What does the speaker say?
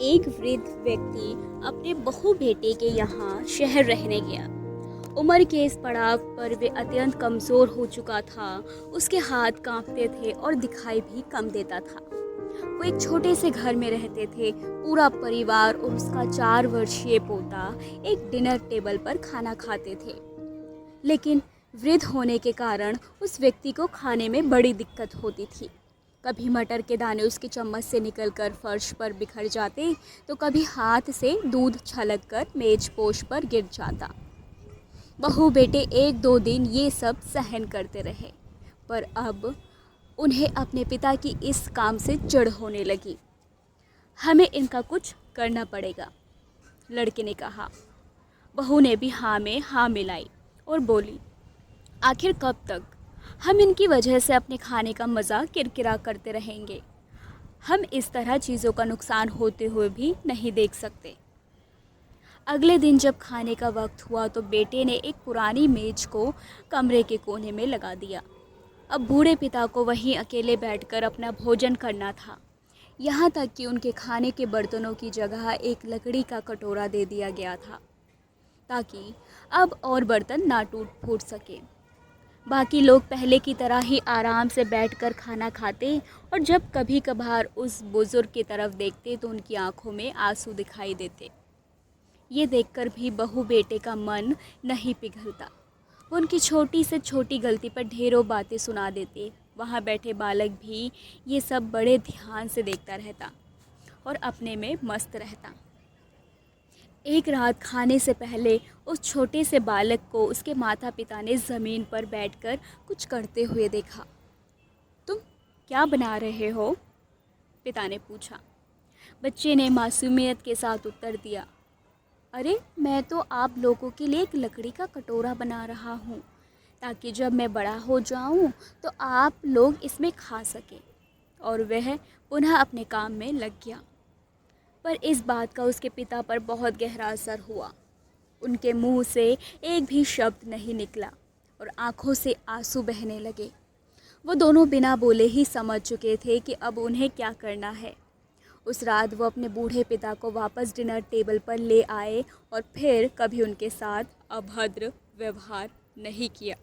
एक वृद्ध व्यक्ति अपने बहू बेटे के यहाँ शहर रहने गया। उम्र के इस पड़ाव पर वे अत्यंत कमज़ोर हो चुका था। उसके हाथ कांपते थे और दिखाई भी कम देता था। वो एक छोटे से घर में रहते थे। पूरा परिवार और उसका 4 वर्षीय पोता एक डिनर टेबल पर खाना खाते थे। लेकिन वृद्ध होने के कारण उस व्यक्ति को खाने में बड़ी दिक्कत होती थी। कभी मटर के दाने उसके चम्मच से निकलकर फर्श पर बिखर जाते, तो कभी हाथ से दूध छलककर मेज पोश पर गिर जाता। बहू बेटे 1-2 दिन ये सब सहन करते रहे, पर अब उन्हें अपने पिता की इस काम से चिढ़ होने लगी। हमें इनका कुछ करना पड़ेगा, लड़के ने कहा। बहू ने भी हाँ में हाँ मिलाई और बोली, आखिर कब तक हम इनकी वजह से अपने खाने का मज़ा किरकिरा करते रहेंगे। हम इस तरह चीज़ों का नुकसान होते हुए भी नहीं देख सकते। अगले दिन जब खाने का वक्त हुआ तो बेटे ने एक पुरानी मेज को कमरे के कोने में लगा दिया। अब बूढ़े पिता को वहीं अकेले बैठकर अपना भोजन करना था। यहाँ तक कि उनके खाने के बर्तनों की जगह एक लकड़ी का कटोरा दे दिया गया था, ताकि अब और बर्तन ना टूट फूट सके। बाकी लोग पहले की तरह ही आराम से बैठकर खाना खाते, और जब कभी कभार उस बुज़ुर्ग की तरफ देखते तो उनकी आंखों में आंसू दिखाई देते। ये देखकर भी बहू बेटे का मन नहीं पिघलता। वो उनकी छोटी से छोटी गलती पर ढेरों बातें सुना देते। वहाँ बैठे बालक भी ये सब बड़े ध्यान से देखता रहता और अपने में मस्त रहता। एक रात खाने से पहले उस छोटे से बालक को उसके माता पिता ने ज़मीन पर बैठकर कुछ करते हुए देखा। तुम क्या बना रहे हो? पिता ने पूछा। बच्चे ने मासूमियत के साथ उत्तर दिया, अरे मैं तो आप लोगों के लिए एक लकड़ी का कटोरा बना रहा हूँ, ताकि जब मैं बड़ा हो जाऊँ तो आप लोग इसमें खा सकें। और वह पुनः अपने काम में लग गया। पर इस बात का उसके पिता पर बहुत गहरा असर हुआ। उनके मुंह से एक भी शब्द नहीं निकला और आंखों से आंसू बहने लगे। वो दोनों बिना बोले ही समझ चुके थे कि अब उन्हें क्या करना है। उस रात वो अपने बूढ़े पिता को वापस डिनर टेबल पर ले आए और फिर कभी उनके साथ अभद्र व्यवहार नहीं किया।